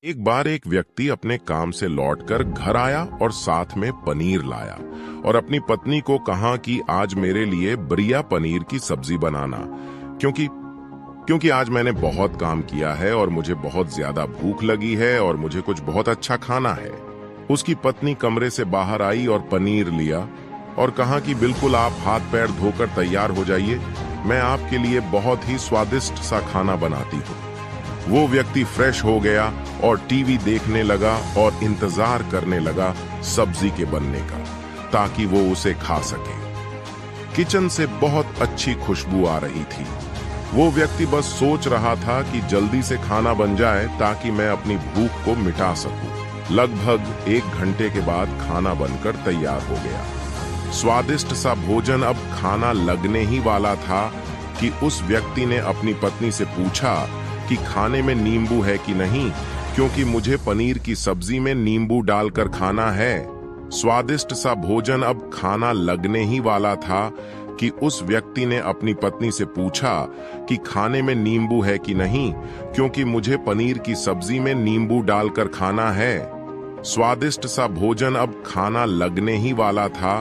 एक बार एक व्यक्ति अपने काम से लौटकर घर आया और साथ में पनीर लाया और अपनी पत्नी को कहा कि आज मेरे लिए बढ़िया पनीर की सब्जी बनाना क्योंकि क्योंकि आज मैंने बहुत काम किया है और मुझे बहुत ज्यादा भूख लगी है और मुझे कुछ बहुत अच्छा खाना है। उसकी पत्नी कमरे से बाहर आई और पनीर लिया और कहा कि बिल्कुल आप हाथ पैर धोकर तैयार हो जाइए, मैं आपके लिए बहुत ही स्वादिष्ट सा खाना बनाती हूँ। वो व्यक्ति फ्रेश हो गया और टीवी देखने लगा और इंतजार करने लगा सब्जी के बनने का, ताकि वो उसे खा सके। किचन से बहुत अच्छी खुशबू आ रही थी। वो व्यक्ति बस सोच रहा था कि जल्दी से खाना बन जाए ताकि मैं अपनी भूख को मिटा सकूं। लगभग 1 घंटे के बाद खाना बनकर तैयार हो गया। स्वादिष्ट सा भोजन अब खाना लगने ही वाला था कि उस व्यक्ति ने अपनी पत्नी से पूछा कि खाने में नींबू है कि नहीं, क्योंकि मुझे पनीर की सब्जी में नींबू डालकर खाना है। स्वादिष्ट सा भोजन अब खाना लगने ही वाला था कि उस व्यक्ति ने अपनी पत्नी से पूछा कि खाने में नींबू है कि नहीं, क्योंकि मुझे पनीर की सब्जी में नींबू डालकर खाना है। स्वादिष्ट सा भोजन अब खाना लगने ही वाला था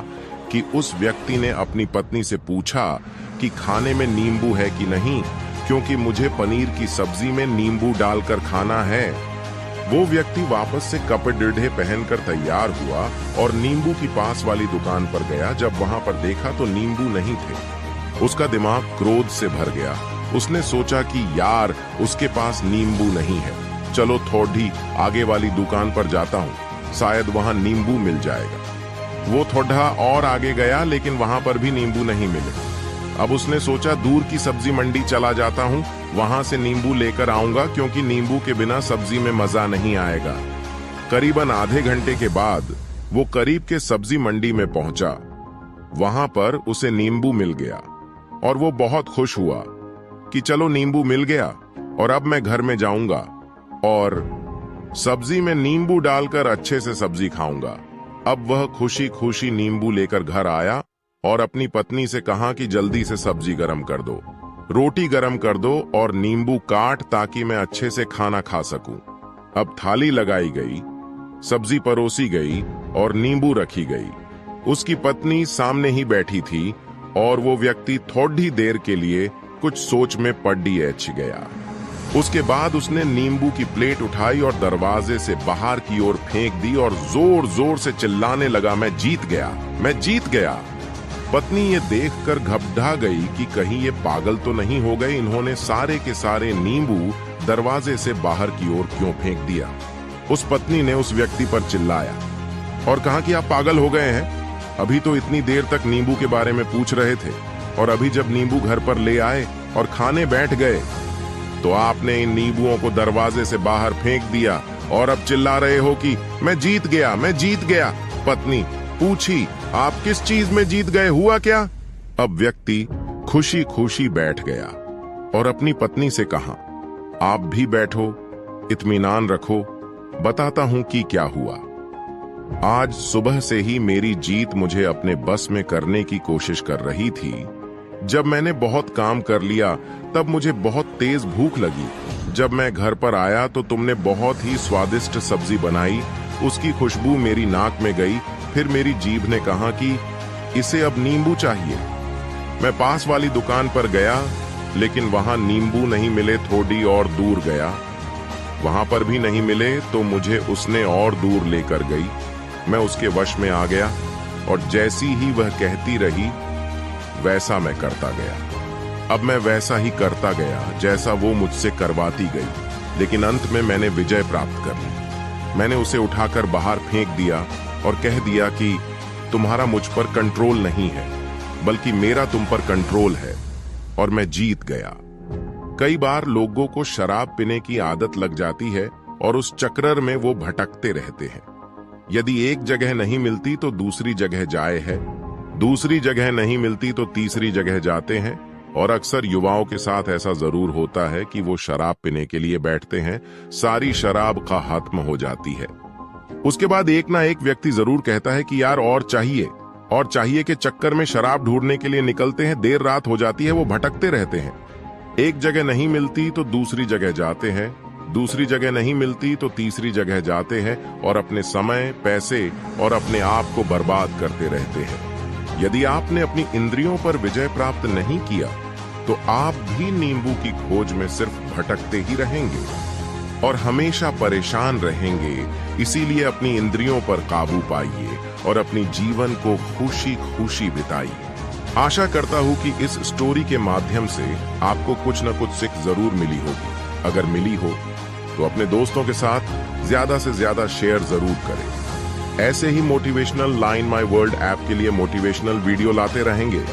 कि उस व्यक्ति ने अपनी पत्नी से पूछा कि खाने में नींबू है कि नहीं, क्योंकि मुझे पनीर की सब्जी में नींबू डालकर खाना है। वो व्यक्ति वापस से कपड़े पहनकर तैयार हुआ और नींबू की पास वाली दुकान पर गया। जब वहां पर देखा तो नींबू नहीं थे। उसका दिमाग क्रोध से भर गया। उसने सोचा कि यार, उसके पास नींबू नहीं है, चलो थोड़ी आगे वाली दुकान पर जाता हूँ, शायद वहां नींबू मिल जाएगा। वो थोड़ा और आगे गया, लेकिन वहां पर भी नींबू नहीं मिले। अब उसने सोचा दूर की सब्जी मंडी चला जाता हूँ, वहां से नींबू लेकर आऊंगा, क्योंकि नींबू के बिना सब्जी में मजा नहीं आएगा। करीबन आधे घंटे के बाद वो करीब के सब्जी मंडी में पहुंचा। वहां पर उसे नींबू मिल गया और वो बहुत खुश हुआ कि चलो नींबू मिल गया और अब मैं घर में जाऊंगा और सब्जी में नींबू डालकर अच्छे से सब्जी खाऊंगा। अब वह खुशी खुशी नींबू लेकर घर आया और अपनी पत्नी से कहा कि जल्दी से सब्जी गरम कर दो, रोटी गरम कर दो और नींबू काट, ताकि मैं अच्छे से खाना खा सकूं। अब थाली लगाई गई, सब्जी परोसी गई और नींबू रखी गई। उसकी पत्नी सामने ही बैठी थी और वो व्यक्ति थोड़ी देर के लिए कुछ सोच में पड़ गया। उसके बाद उसने नींबू की प्लेट उठाई और दरवाजे से बाहर की ओर फेंक दी और जोर जोर से चिल्लाने लगा, मैं जीत गया, मैं जीत गया। पत्नी ये देखकर घबरा गई कि कहीं ये पागल तो नहीं हो गए, इन्होंने सारे के सारे नींबू दरवाजे से बाहर की ओर क्यों फेंक दिया। उस पत्नी ने उस व्यक्ति पर चिल्लाया और कहा कि आप पागल हो गए हैं, अभी तो इतनी देर तक नींबू के बारे में पूछ रहे थे और अभी जब नींबू घर पर ले आए और खाने बैठ गए तो आपने इन नींबुओं को दरवाजे से बाहर फेंक दिया और अब चिल्ला रहे हो कि मैं जीत गया, मैं जीत गया। पत्नी पूछी, आप किस चीज में जीत गए, हुआ क्या? अब व्यक्ति खुशी खुशी बैठ गया और अपनी पत्नी से कहा, आप भी बैठो, इत्मीनान रखो, बताता हूं कि क्या हुआ। आज सुबह से ही मेरी जीत मुझे अपने बस में करने की कोशिश कर रही थी। जब मैंने बहुत काम कर लिया तब मुझे बहुत तेज भूख लगी। जब मैं घर पर आया तो तुमने बहुत ही स्वादिष्ट सब्जी बनाई, उसकी खुशबू मेरी नाक में गई। फिर मेरी जीभ ने कहा कि इसे अब नींबू चाहिए। मैं पास वाली दुकान पर गया, लेकिन वहां नींबू नहीं मिले। थोड़ी और दूर गया, वहां पर भी नहीं मिले तो मुझे उसने और दूर लेकर गई। मैं उसके वश में आ गया और जैसी ही वह कहती रही वैसा मैं करता गया। अब मैं वैसा ही करता गया जैसा वो मुझसे करवाती गई, लेकिन अंत में मैंने विजय प्राप्त कर ली। मैंने उसे उठाकर बाहर फेंक दिया और कह दिया कि तुम्हारा मुझ पर कंट्रोल नहीं है, बल्कि मेरा तुम पर कंट्रोल है और मैं जीत गया। कई बार लोगों को शराब पीने की आदत लग जाती है और उस चक्कर में वो भटकते रहते हैं। यदि एक जगह नहीं मिलती तो दूसरी जगह जाए है, दूसरी जगह नहीं मिलती तो तीसरी जगह जाते हैं। और अक्सर युवाओं के साथ ऐसा जरूर होता है कि वो शराब पीने के लिए बैठते हैं, सारी शराब खत्म हो जाती है। उसके बाद एक ना एक व्यक्ति जरूर कहता है कि यार और चाहिए के चक्कर में शराब ढूंढने के लिए निकलते हैं, देर रात हो जाती है, वो भटकते रहते हैं। एक जगह नहीं मिलती तो दूसरी जगह जाते हैं दूसरी जगह नहीं मिलती तो तीसरी जगह जाते हैं और अपने समय, पैसे और अपने आप को बर्बाद करते रहते हैं। यदि आपने अपनी इंद्रियों पर विजय प्राप्त नहीं किया तो आप भी नींबू की खोज में सिर्फ भटकते ही रहेंगे और हमेशा परेशान रहेंगे। इसीलिए अपनी इंद्रियों पर काबू पाइए और अपनी जीवन को खुशी खुशी बिताइए। आशा करता हूं कि इस स्टोरी के माध्यम से आपको कुछ न कुछ सीख जरूर मिली होगी। अगर मिली हो तो अपने दोस्तों के साथ ज्यादा से ज्यादा शेयर जरूर करें। ऐसे ही motivational line my world app के लिए मोटिवेशनल वीडियो लाते रहेंगे।